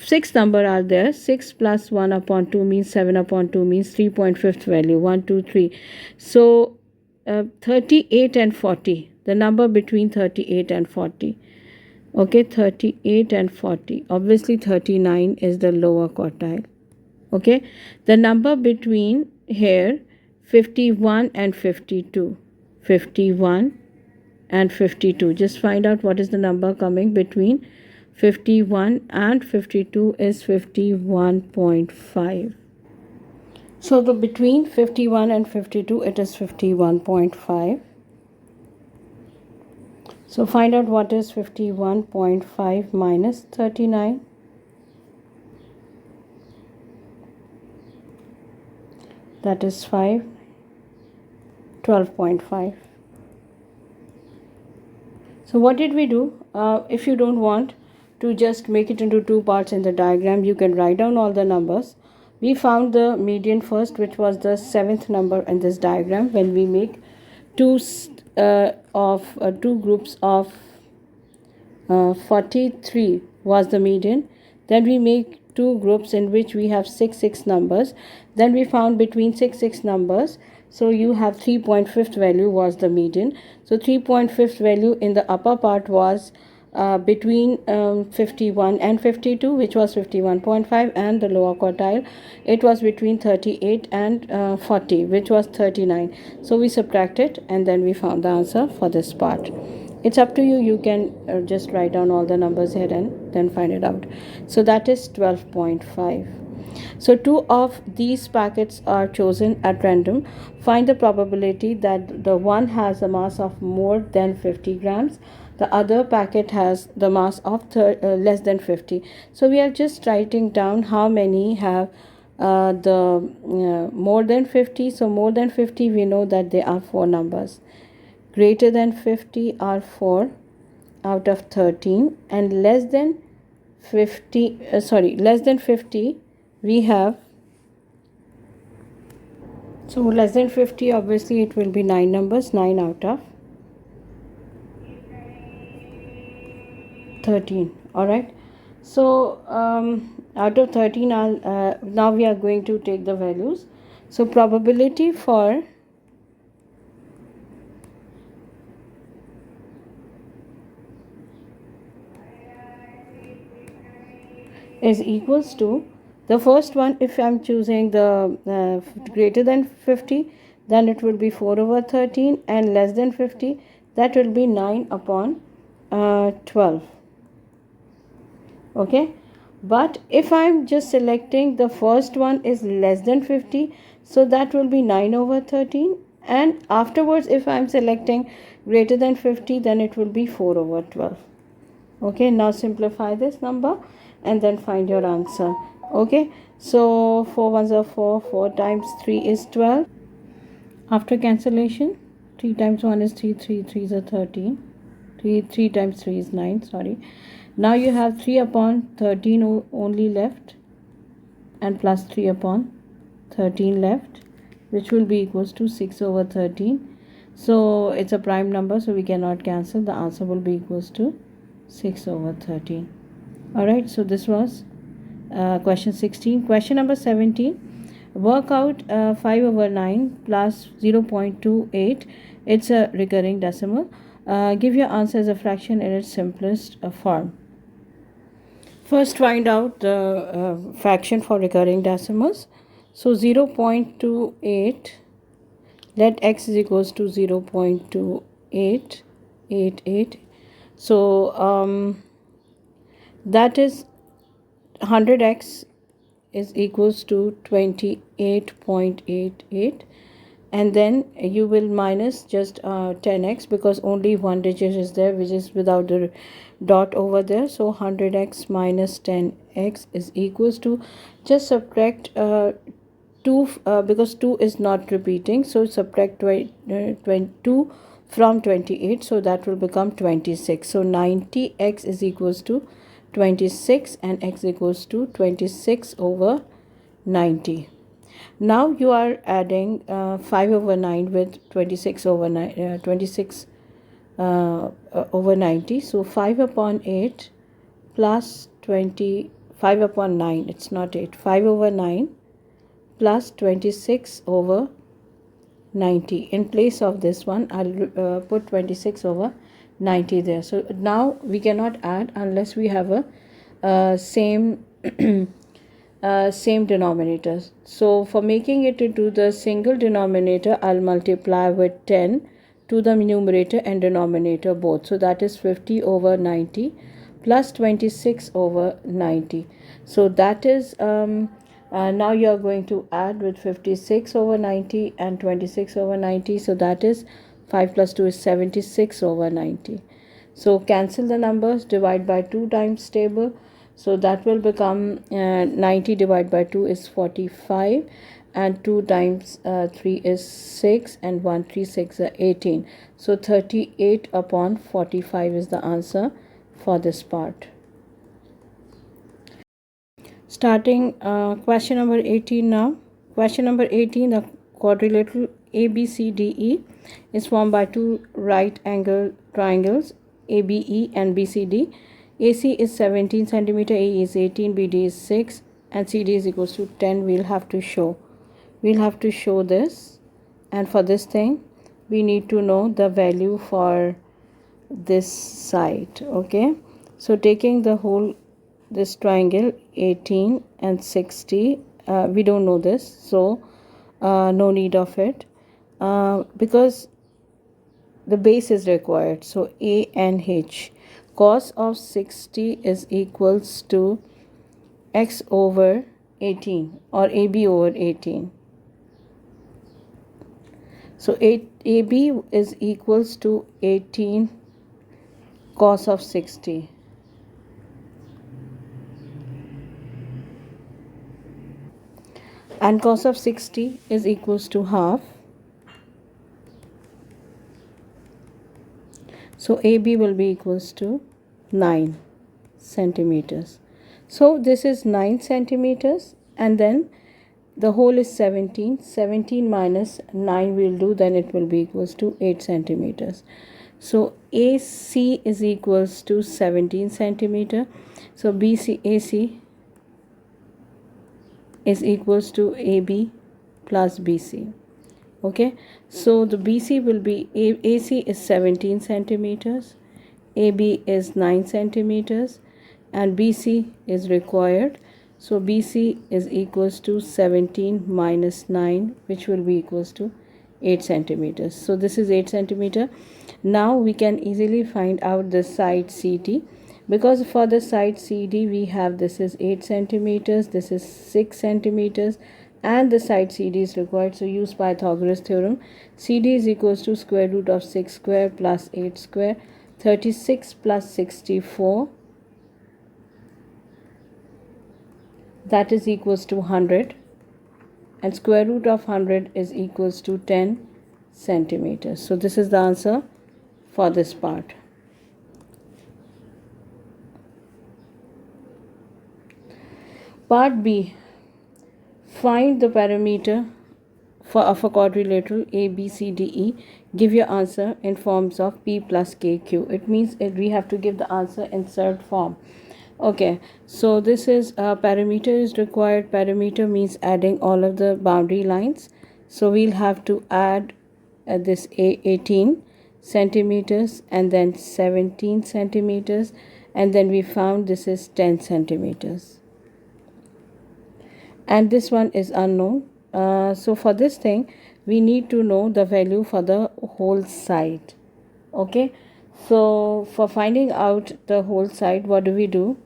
6 number are there. 6 plus 1 upon 2 means 7 upon 2 means 3.5th value. 1 2 3. So 38 and 40, the number between 38 and 40. Okay, 38 and 40. Obviously 39 is the lower quartile. Okay, the number between here 51 and 52. 51 and 52. Just find out what is the number coming between 51 and 52 is 51.5. So the between 51 and 52 it is 51.5. So find out what is 51.5 minus 39. That is 5. 12.5. So what did we do? If you don't want to just make it into two parts in the diagram, you can write down all the numbers. We found the median first, which was the 7th number in this diagram. When we make two groups of 43 was the median. Then we make two groups in which we have 6 numbers. Then we found between 6 numbers. So you have 3.5th value was the median. So 3.5th value in the upper part was between 51 and 52, which was 51.5, and the lower quartile, it was between 38 and 40, which was 39. So we subtracted and then we found the answer for this part. It's up to you. You can just write down all the numbers here and then find it out. So that is 12.5. So two of these packets are chosen at random. Find the probability that the one has a mass of more than 50 grams. The other packet has the mass of less than 50. So we are just writing down how many have the more than 50. So more than 50, we know that there are 4 numbers. Greater than 50 are 4 out of 13, and less than 50, less than 50 we have, so less than 50, obviously it will be 9 numbers, 9 out of 13. All right, so out of 13, now we are going to take the values. So probability for is equals to the first one. If I'm choosing the greater than 50, then it will be 4 over 13, and less than 50, that will be 9 upon 12. Okay, but if I'm just selecting the first one is less than 50, so that will be 9 over 13, and afterwards if I'm selecting greater than 50, then it will be 4 over 12. Okay, now simplify this number and then find your answer. Okay, so 4 ones are 4, 4 times 3 is 12. After cancellation, 3 times 1 is 3, 3 3s are 13, 3 times 3 is 9, sorry. Now you have 3 upon 13 only left, and plus 3 upon 13 left, which will be equals to 6 over 13. So it's a prime number, so we cannot cancel. The answer will be equals to 6 over 13. Alright, so this was question 16. Question number 17. Work out 5 over 9 plus 0.28. It's a recurring decimal. Give your answer as a fraction in its simplest form. First, find out the fraction for recurring decimals. So 0.28, let x is equals to 0.2888. So that is 100x is equals to 28.88, and then you will minus just 10x, because only one digit is there which is without the dot over there. So 100x minus 10x is equals to, just subtract 2 because 2 is not repeating, so subtract 22 from 28, so that will become 26. So 90x is equals to 26, and x equals to 26 over 90. Now you are adding 5 over 9 with 26 over 26 over 90. So 5 upon 8 plus 25 upon 9, it's not 8, 5 over 9 plus 26 over 90. In place of this one, I'll put 26 over 90 there. So now we cannot add unless we have a same same denominators. So for making it into the single denominator, I'll multiply with 10 to the numerator and denominator both. So that is 50 over 90 plus 26 over 90. So that is now you are going to add with 56 over 90 and 26 over 90. So that is 5 plus 2 is 76 over 90. So cancel the numbers, divide by 2 times table. So that will become 90 divided by 2 is 45, and 2 times 3 is 6, and 1 3 6 are 18. So 38 upon 45 is the answer for this part. Starting question number 18 now. Question number 18, the quadrilateral ABCDE is formed by 2 right angle triangles ABE and BCD. AC is 17 centimeter, AE is 18, BD is 6, and CD is equals to 10. We'll have to show this, and for this thing we need to know the value for this side. Okay, so taking the whole this triangle 18 and 60, we don't know this, so no need of it, because the base is required. So a and h, cos of 60 is equals to x over 18 or ab over 18. So AB is equals to 18 cos of 60. And cos of 60 is equals to half. So AB will be equals to 9 centimeters. So this is 9 centimeters, and then the whole is 17. 17 minus 9 will do, then it will be equals to 8 centimeters. So AC is equals to 17 centimeter. So AC is equals to AB plus BC. Okay, so the BC will be AC is 17 centimeters, AB is 9 centimeters, and BC is required. So BC is equals to 17 minus 9, which will be equals to 8 centimeters. So this is 8 centimeter. Now we can easily find out the side CD, because for the side CD we have this is 8 centimeters, this is 6 centimeters, and the side CD is required. So use Pythagoras theorem. CD is equals to square root of 6 square plus 8 square, 36 plus 64, that is equals to 100, and square root of 100 is equals to 10 centimeters. So this is the answer for this part. Part B, find the parameter of a quadrilateral ABCDE. Give your answer in forms of P plus KQ. It means we have to give the answer in third form. Okay, so this is parameter is required. Parameter means adding all of the boundary lines. So we'll have to add this 18 centimeters and then 17 centimeters, and then we found this is 10 centimeters. And this one is unknown. So for this thing we need to know the value for the whole side. Okay, so for finding out the whole side, what do we do?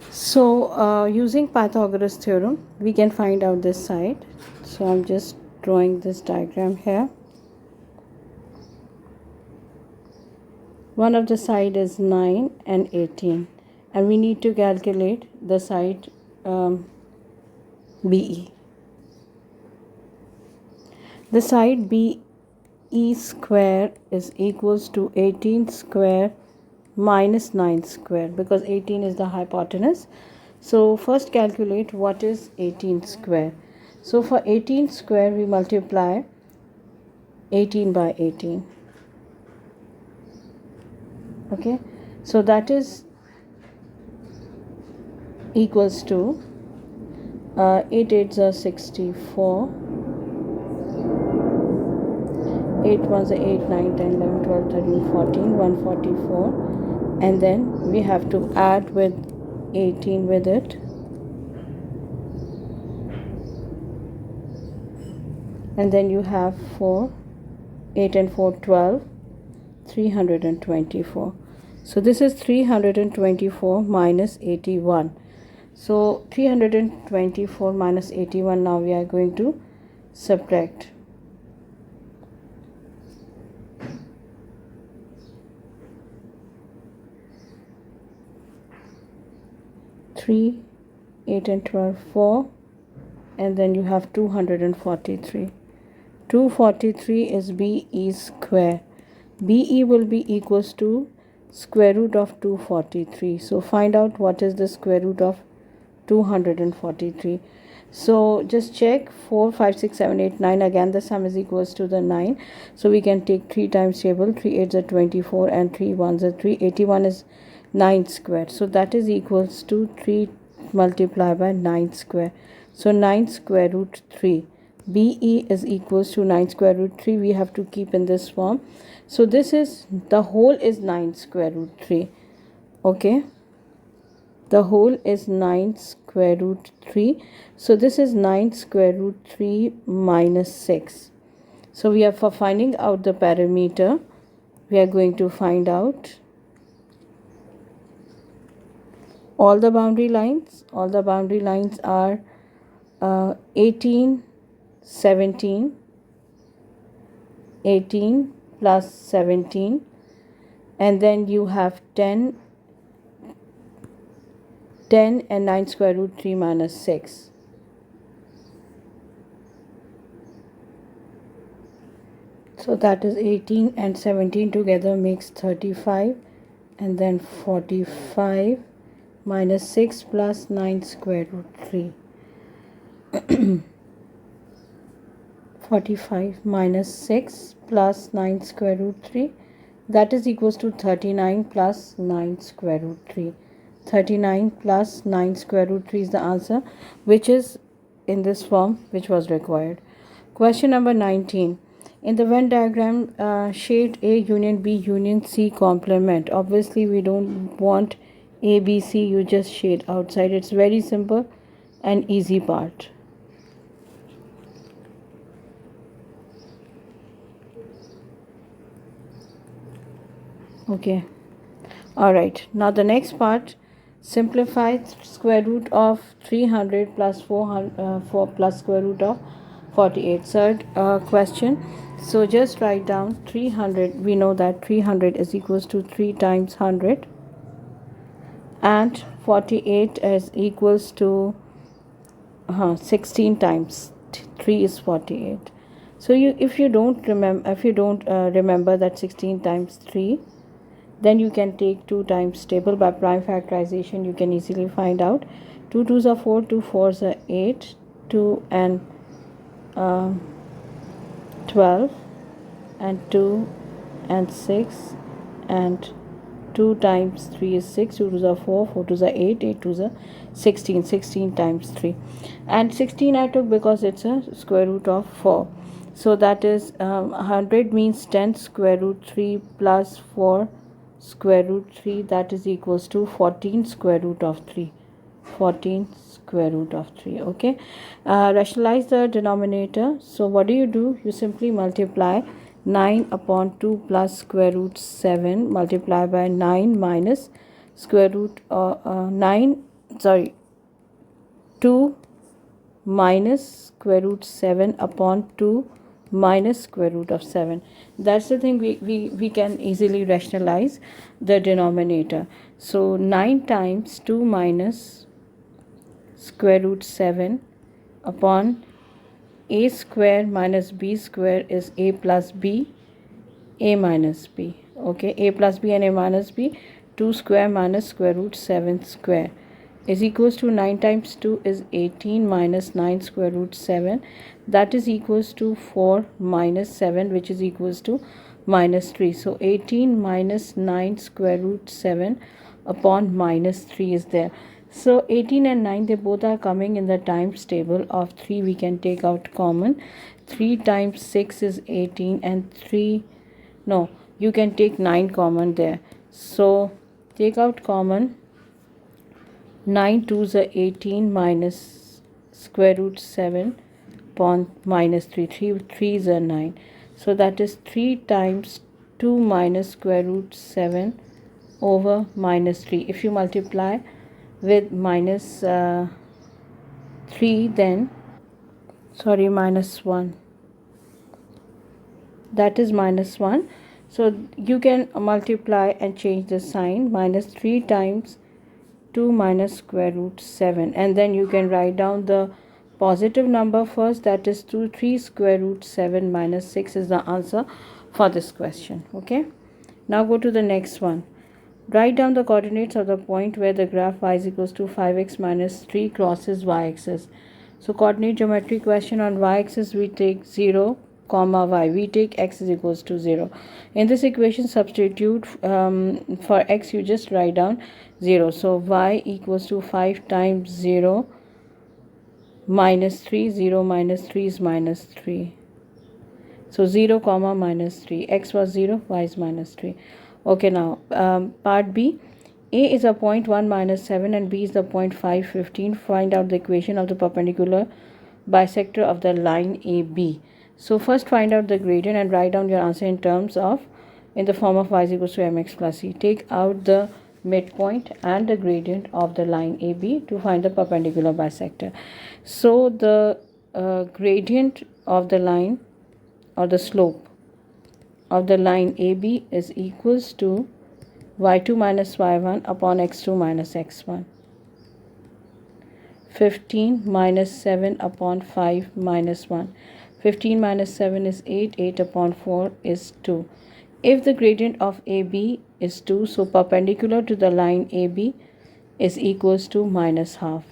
So using Pythagoras theorem we can find out this side. So I'm just drawing this diagram here. One of the side is 9 and 18, and we need to calculate the side BE. The side BE square is equals to 18 square minus 9 square, because 18 is the hypotenuse. So first calculate what is 18 square. So for 18 square we multiply 18 by 18. Okay, so that is equals to 8 8s are 64, 8 1s are 8, 9, 10, 11, 12, 13, 14, 144, and then we have to add with 18 with it, and then you have 4, 8 and 4, 12, 324. So this is 324 minus 81. So 324 minus 81, now we are going to subtract. Three, 8 and 12, 4, and then you have 243. 243 is BE square. BE will be equals to square root of 243. So find out what is the square root of 243. So just check 4, 5, 6, 7, 8, 9. Again the sum is equals to the 9. So we can take 3 times table. 3 8s are 24 and 3 1s are 3. 81 is 9 square. So that is equals to 3 multiplied by 9 square. So 9 square root 3. BE is equals to 9 square root 3. We have to keep in this form. So this is, the whole is 9 square root 3. Okay. The whole is 9 square root 3. So this is 9 square root 3 minus 6. So we are, for finding out the parameter, we are going to find out all the boundary lines. All the boundary lines are 18, 17, 18 plus 17, and then you have 10 and 9 square root 3 minus 6. So that is 18 and 17 together makes 35, and then 45 minus 6 plus 9 square root 3. 45 minus 6 plus 9 square root 3, that is equals to 39 plus 9 square root 3. 39 plus 9 square root 3 is the answer, which is in this form which was required. Question number 19. In the Venn diagram, shade A union B union C complement. Obviously we don't want A, B, C, you just shade outside. It's very simple and easy part. Okay. Alright, now the next part, simplify square root of 300 plus 4 plus square root of 48. Third question. So just write down 300. We know that 300 is equals to 3 times 100, and 48 is equals to 16 times 3 is 48. So if you don't remember that 16 times 3, then you can take 2 times table. By prime factorization you can easily find out. 2 2s are 4, 2 4s are 8, 2 and 12, and 2 and 6, and 2 times 3 is 6, 2 2s are 4, 4 2s are 8, 8 2s are 16, 16 times 3. And 16 I took because it's a square root of 4. So that is 100 means 10 square root 3 plus 4 square root 3, that is equals to 14 square root of 3. 14 square root of 3. Okay. Rationalize the denominator. So what do? You simply multiply 9 upon 2 plus square root 7 multiply by 9 minus square root 2 minus square root 7 upon 2 minus square root of 7. That's the thing, we can easily rationalize the denominator. So 9 times 2 minus square root 7 upon a square minus b square is a plus b, a minus b. Okay, a plus b and a minus b. 2 square minus square root 7 square is equals to 9 times 2 is 18 minus 9 square root 7, that is equals to 4 minus 7, which is equals to minus 3. So 18 minus 9 square root 7 upon minus 3 is there. So 18 and 9, they both are coming in the times table of 3. We can take out common. 3 times 6 is 18, and 3, no, you can take 9 common there. So take out common. 9 2s are 18 minus square root 7 upon minus 3. 3 3s are 9. So that is 3 times 2 minus square root 7 over minus 3. If you multiply with minus 3, then minus 1, that is minus 1. So you can multiply and change the sign. Minus 3 times 2 minus square root 7, and then you can write down the positive number first, that is 3 square root 7 minus 6 is the answer for this question. Okay, now go to the next one. Write down the coordinates of the point where the graph y is equals to 5x minus 3 crosses y-axis. So coordinate geometry question. On y-axis we take 0 comma y, we take x is equals to 0. In this equation substitute for x, you just write down 0. So y equals to 5 times 0 minus 3, 0 minus 3 is minus 3. So 0 comma minus 3. X was 0, y is minus 3. Okay, now part B. A is a point 1 minus 7 and B is the point 5, 15. Find out the equation of the perpendicular bisector of the line AB. So first find out the gradient and write down your answer in the form of y is equals to mx plus c. Take out the midpoint and the gradient of the line AB to find the perpendicular bisector. So the gradient of the line or the slope of the line AB is equals to y2 minus y1 upon x2 minus x1. 15 minus 7 upon 5 minus 1. 15 minus 7 is 8. 8 upon 4 is 2. If the gradient of AB is 2, so perpendicular to the line AB is equals to minus half.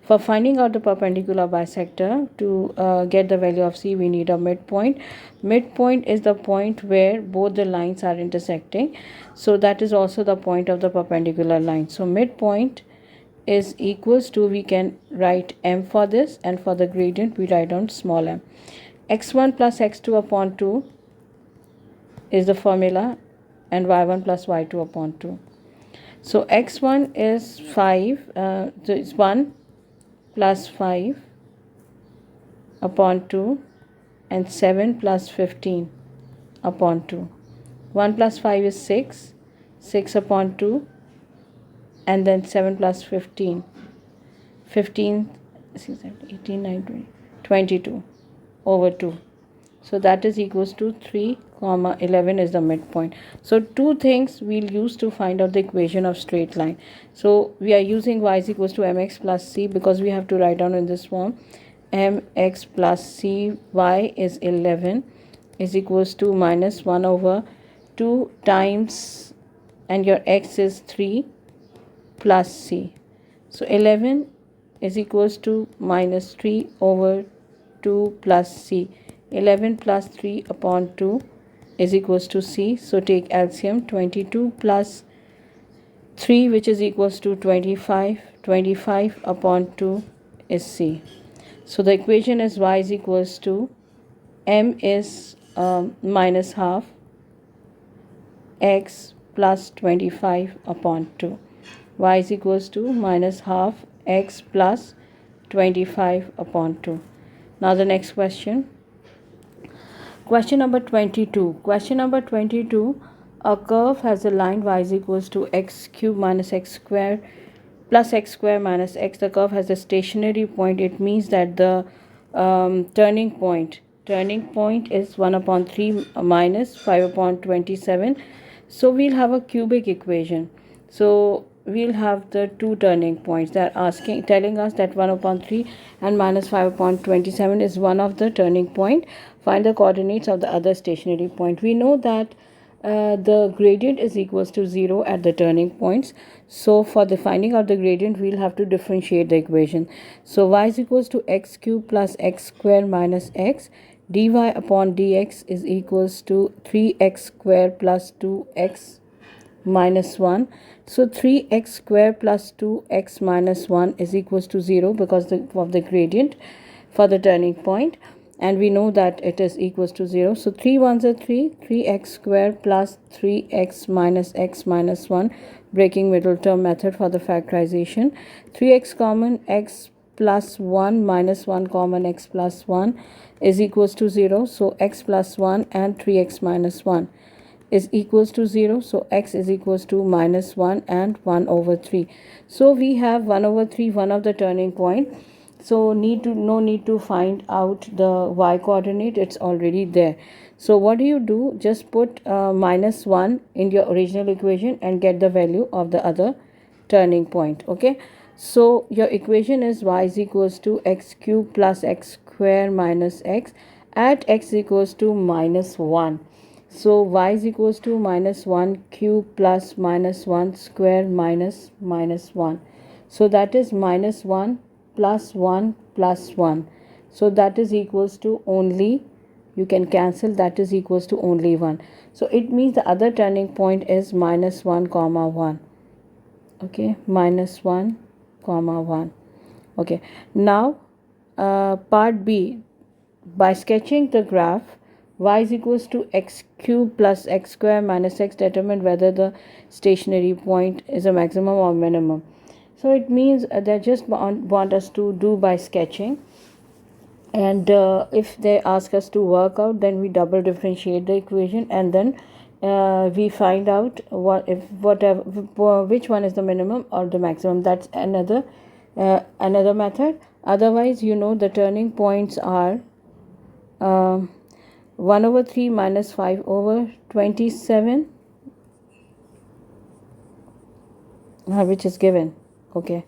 For finding out the perpendicular bisector, to get the value of C, we need a midpoint. Midpoint is the point where both the lines are intersecting. So that is also the point of the perpendicular line. So midpoint is equals to, we can write m for this, and for the gradient we write down small m. x1 plus x2 upon 2 is the formula, and y1 plus y2 upon 2. So x1 is 5, so it's 1 plus 5 upon 2 and 7 plus 15 upon 2. 1 plus 5 is 6, 6 upon 2, and then 7 plus 15, 15, 6, 18, 19, 22 over 2. So that is equals to 3 comma 11 is the midpoint. So two things we'll use to find out the equation of straight line. So we are using y is equals to mx plus c because we have to write down in this form mx plus c. Y is 11 is equals to minus 1 over 2 times, and your x is 3 plus c. So 11 is equals to minus 3 over 2 plus c. 11 plus 3 upon 2 is equals to c. So take LCM. 22 plus 3, which is equals to 25. 25 upon 2 is c. So the equation is y is equals to m is minus half x plus 25 upon 2. Y is equals to minus half x plus 25 upon 2. Now the next question. Question number 22. Question number 22. A curve has a line y is equals to x cube minus x square plus x square minus x. The curve has a stationary point. It means that the turning point is 1 upon 3 minus 5 upon 27. So we'll have a cubic equation. So we'll have the two turning points. They're telling us that 1 upon 3 and minus 5 upon 27 is one of the turning point. Find the coordinates of the other stationary point. We know that the gradient is equals to 0 at the turning points. So for the finding of the gradient, we'll have to differentiate the equation. So y is equals to x cube plus x square minus x. dy upon dx is equals to 3x square plus 2x minus 1. So 3x square plus 2x minus 1 is equals to 0 because of the gradient for the turning point, and we know that it is equals to 0. So 3 ones are 3, 3x square plus 3x minus x minus 1, breaking middle term method for the factorization. 3x common, x plus 1 minus 1 common, x plus 1 is equals to 0. So x plus 1 and 3x minus 1 is equals to 0. So x is equals to minus 1 and 1 over 3. So we have 1 over 3, one of the turning point. So no need to find out the y coordinate, it's already there. So what do? Just put minus 1 in your original equation and get the value of the other turning point. Okay, so your equation is y is equals to x cube plus x square minus x at x equals to minus 1. So y is equals to minus 1 cube plus minus 1 square minus minus 1. So that is minus 1 plus 1 plus 1. So that is equals to only, you can cancel, that is equals to only 1. So it means the other turning point is minus 1 comma 1. Okay, minus 1 comma 1. Okay, now part B, by sketching the graph y is equals to x cube plus x square minus x, determine whether the stationary point is a maximum or minimum. So it means they just want us to do by sketching, and if they ask us to work out, then we double differentiate the equation, and then we find out which one is the minimum or the maximum. That's another method. Otherwise, the turning points are 1 over 3 minus 5 over 27, which is given. Okay,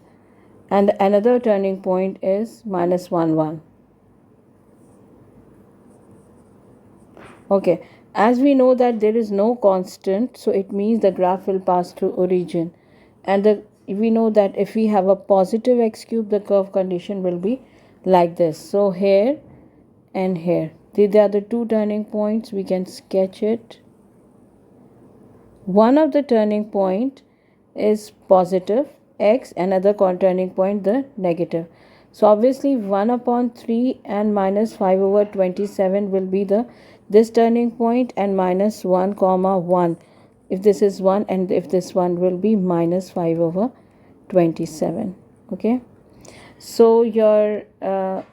and another turning point is minus 1 1. Okay, as we know that there is no constant, so it means the graph will pass through origin, and we know that if we have a positive x cube, the curve condition will be like this. So here and here, these are the two turning points. We can sketch it. One of the turning point is positive x, another turning point the negative. So obviously 1 upon 3 and minus 5 over 27 will be this turning point, and minus 1 comma 1 if this is 1, and if this one will be minus 5 over 27. Okay, so your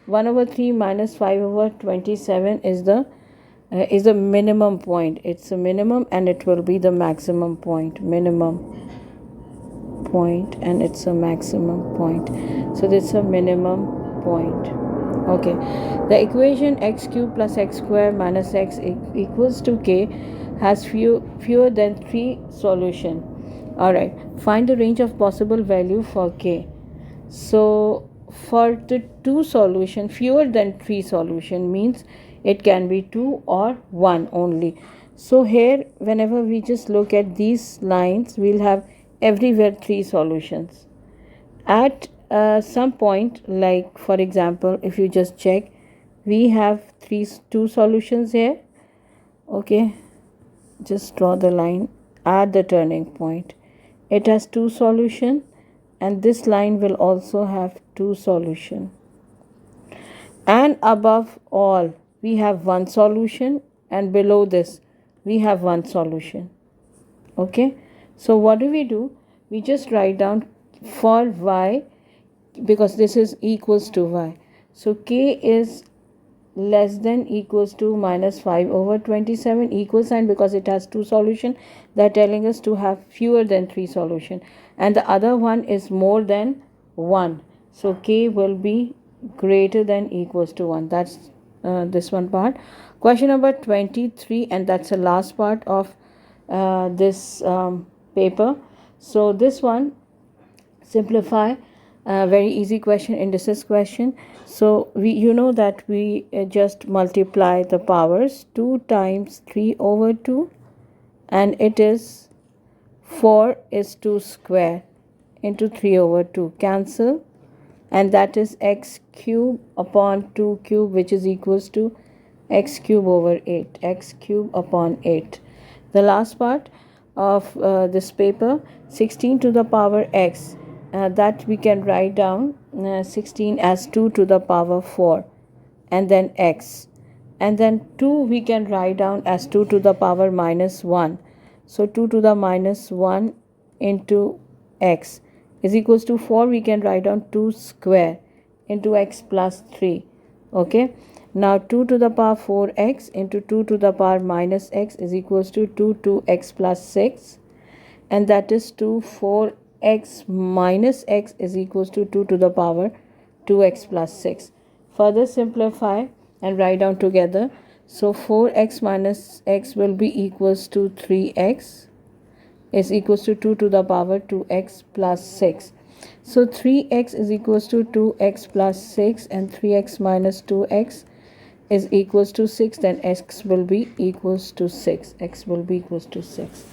1 over 3 minus 5 over 27 is the minimum point. It's a minimum, and it will be the maximum point. Minimum point, and it's a maximum point. So this is a minimum point. Okay, the equation x cube plus x square minus x equals to k has fewer than 3 solution. Alright, find the range of possible value for k. So for the 2 solution, fewer than 3 solution means it can be 2 or 1 only. So here, whenever we just look at these lines, we'll have everywhere 3 solutions. At some point, like for example, if you just check, we have 2 solutions here. Okay, just draw the line at the turning point. It has 2 solution, and this line will also have 2 solution. And above all, we have 1 solution, and below this we have 1 solution. Okay, so what do? We just write down for y, because this is equals to y. So k is less than equals to minus 5 over 27, equal sign, because it has 2 solution. They're telling us to have fewer than 3 solution, and the other one is more than 1. So k will be greater than equals to 1. That's this one part. Question number 23, and that's the last part of this paper. So this one, simplify, very easy question, indices question. So you know that we just multiply the powers. 2 times 3 over 2, and it is 4 is 2 square into 3 over 2, cancel, and that is x cube upon 2 cube, which is equals to x cube over 8, x cube upon 8. The last part of this paper, 16 to the power x, that we can write down 16 as 2 to the power 4, and then x, and then 2 we can write down as 2 to the power minus 1. So 2 to the minus 1 into x is equals to 4. We can write down 2 square into x plus 3. Okay, now 2 to the power 4x into 2 to the power minus x is equals to 2 x plus 6, and that is 4x minus x is equals to 2 to the power 2x plus 6. Further simplify and write down together. So 4x minus x will be equals to 3x is equals to 2 to the power 2x plus 6. So 3x is equals to 2x plus 6, and 3x minus 2x is equals to 6. Then x will be equals to 6. X will be equals to 6.